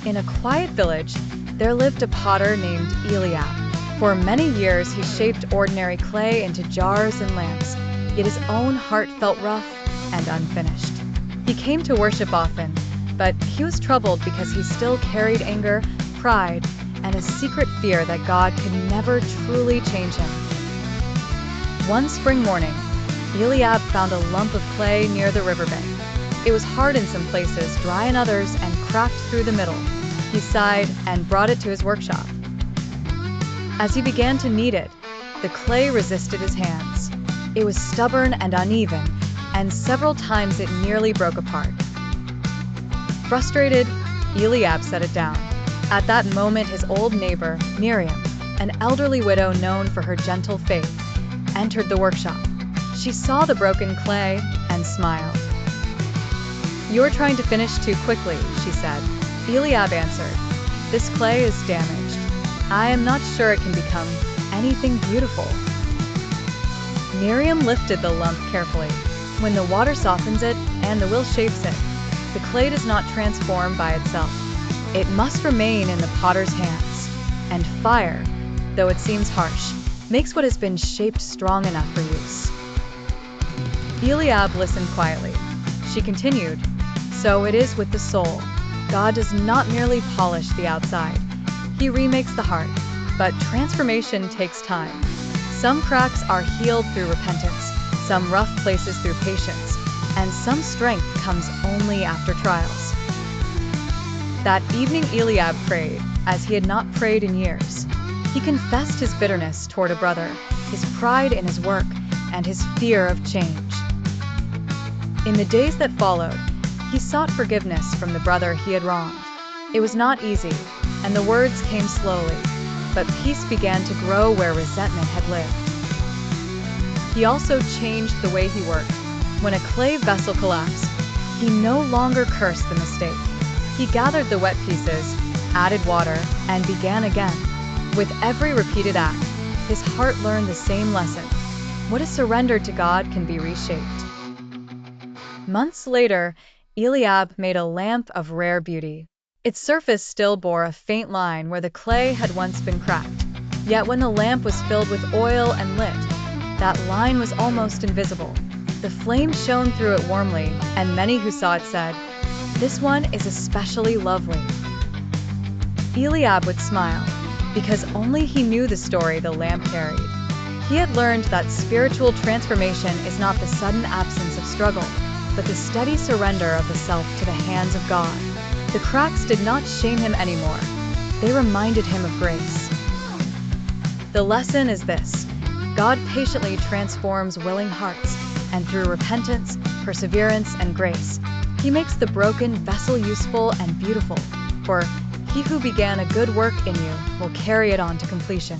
In a quiet village, there lived a potter named Eliab. For many years, he shaped ordinary clay into jars and lamps, yet his own heart felt rough and unfinished. He came to worship often, but he was troubled because he still carried anger, pride, and a secret fear that God could never truly change him. One spring morning, Eliab found a lump of clay near the riverbank. It was hard in some places, dry in others, and cracked through the middle. He sighed and brought it to his workshop. As he began to knead it, the clay resisted his hands. It was stubborn and uneven, and several times it nearly broke apart. Frustrated, Eliab set it down. At that moment, his old neighbor, Miriam, an elderly widow known for her gentle faith, entered the workshop. She saw the broken clay and smiled. "You're trying to finish too quickly," she said. Eliab answered, "This clay is damaged. I am not sure it can become anything beautiful." Miriam lifted the lump carefully. When the water softens it and the will shapes it, the clay does not transform by itself. It must remain in the potter's hands. And fire, though it seems harsh, makes what has been shaped strong enough for use. Eliab listened quietly. She continued, "So it is with the soul. God does not merely polish the outside. He remakes the heart, but transformation takes time. Some cracks are healed through repentance, some rough places through patience, and some strength comes only after trials." That evening Eliab prayed, as he had not prayed in years. He confessed his bitterness toward a brother, his pride in his work, and his fear of change. In the days that followed, he sought forgiveness from the brother he had wronged. It was not easy, and the words came slowly, but peace began to grow where resentment had lived. He also changed the way he worked. When a clay vessel collapsed, he no longer cursed the mistake. He gathered the wet pieces, added water, and began again. With every repeated act, his heart learned the same lesson. What is surrendered to God can be reshaped. Months later, Eliab made a lamp of rare beauty. Its surface still bore a faint line where the clay had once been cracked. Yet when the lamp was filled with oil and lit, that line was almost invisible. The flame shone through it warmly, and many who saw it said, "This one is especially lovely." Eliab would smile, because only he knew the story the lamp carried. He had learned that spiritual transformation is not the sudden absence of struggle, but the steady surrender of the self to the hands of God. The cracks did not shame him anymore. They reminded him of grace. The lesson is this: God patiently transforms willing hearts, and through repentance, perseverance, and grace, He makes the broken vessel useful and beautiful, for He who began a good work in you will carry it on to completion.